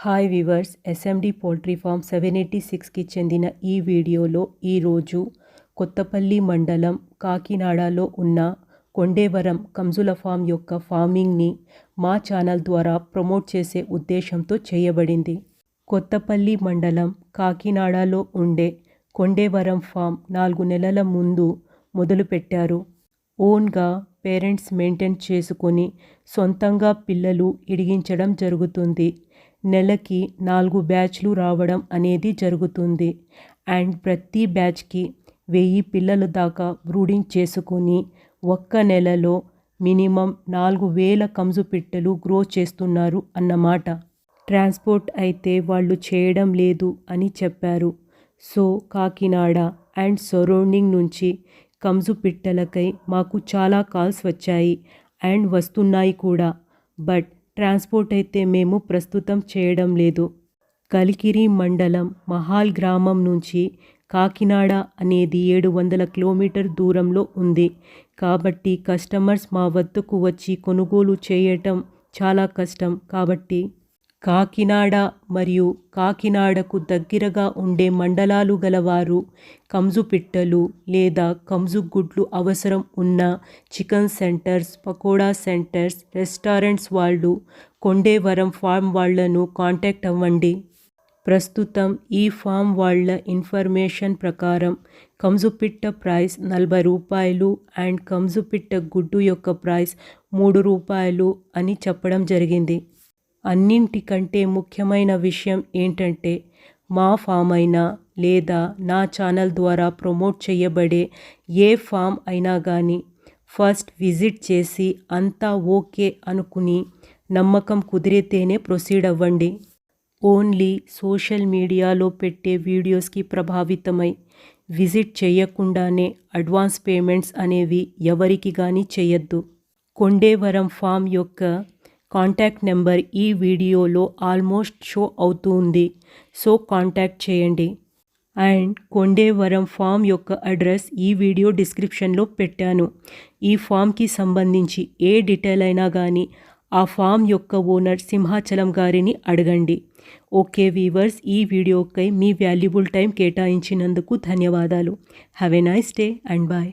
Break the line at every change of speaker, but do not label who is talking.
Hi viewers, SMD poultry farm 786కి చెందిన ఈ వీడియోలో ఈరోజు కొత్తపల్లి మండలం కాకినాడలో ఉన్న కొండేవరం కంజుల ఫామ్ యొక్క ఫార్మింగ్ని మా ఛానల్ ద్వారా ప్రమోట్ చేసే ఉద్దేశంతో చేయబడింది. కొత్తపల్లి మండలం కాకినాడలో ఉండే కొండేవరం ఫామ్ 4 నెలల ముందు మొదలుపెట్టారు. ఓన్గా పేరెంట్స్ మెయింటైన్ చేసుకొని సొంతంగా పిల్లలు ఇడిగించడం జరుగుతుంది. నెలకి 4 బ్యాచ్లు రావడం అనేది జరుగుతుంది. అండ్ ప్రతి బ్యాచ్కి 1000 పిల్లల దాకా బ్రూడింగ్ చేసుకొని ఒక్క నెలలో మినిమం 4000 కంజు పిట్టలు గ్రో చేస్తున్నారు అన్నమాట. ట్రాన్స్పోర్ట్ అయితే వాళ్ళు చేయడం లేదు అని చెప్పారు. సో కాకినాడ అండ్ సరౌండింగ్ నుంచి కంజు పిట్టలకై మాకు చాలా కాల్స్ వచ్చాయి అండ్ వస్తున్నాయి కూడా. బట్ ట్రాన్స్పోర్ట్ అయితే మేము ప్రస్తుతం చేయడం లేదు. కలికిరి మండలం మహాల్ గ్రామం నుంచి కాకినాడ అనేది 700 కిలోమీటర్ దూరంలో ఉంది. కాబట్టి కస్టమర్స్ మా వద్దకు వచ్చి కొనుగోలు చేయటం చాలా కష్టం. కాబట్టి కాకినాడ మరియు కాకినాడకు దగ్గరగా ఉండే మండలాలు గలవారు కంజు పిట్టలు లేదా కంజు గుడ్లు అవసరం ఉన్న chicken centres, pakoda centres, restaurants వాళ్ళు కొండేవరం ఫామ్ వాళ్లను కాంటాక్ట్ అవ్వండి. ప్రస్తుతం ఈ ఫామ్ వాళ్ళ ఇన్ఫర్మేషన్ ప్రకారం కంజు పిట్ట ప్రైస్ 40 రూపాయలు అండ్ కంజు పిట్ట గుడ్డు యొక్క ప్రైస్ 3 రూపాయలు అని చెప్పడం జరిగింది. అన్నింటికంటే ముఖ్యమైన విషయం ఏంటంటే మా ఫామ్ అయినా లేదా నా ఛానల్ ద్వారా ప్రమోట్ చేయబడే ఏ ఫామ్ అయినా కానీ ఫస్ట్ విజిట్ చేసి అంతా ఓకే అనుకుని నమ్మకం కుదిరితేనే ప్రొసీడ్ అవ్వండి. ఓన్లీ సోషల్ మీడియాలో పెట్టే వీడియోస్కి ప్రభావితమై విజిట్ చేయకుండానే అడ్వాన్స్ పేమెంట్స్ అనేవి ఎవరికి కానీ చేయొద్దు. కొండేవరం ఫామ్ యొక్క కాంటాక్ట్ నెంబర్ ఈ వీడియోలో ఆల్మోస్ట్ షో అవుతుంది. సో కాంటాక్ట్ చేయండి. అండ్ కొండేవరం ఫామ్ యొక్క అడ్రస్ ఈ వీడియో డిస్క్రిప్షన్లో పెట్టాను. ఈ ఫామ్కి సంబంధించి ఏ డీటెయిల్ అయినా కానీ ఆ ఫామ్ యొక్క ఓనర్ సింహాచలం గారిని అడగండి. ఓకే వీవర్స్, ఈ వీడియోకై మీ వాల్యుబుల్ టైం కేటాయించినందుకు ధన్యవాదాలు. Have a nice day and bye.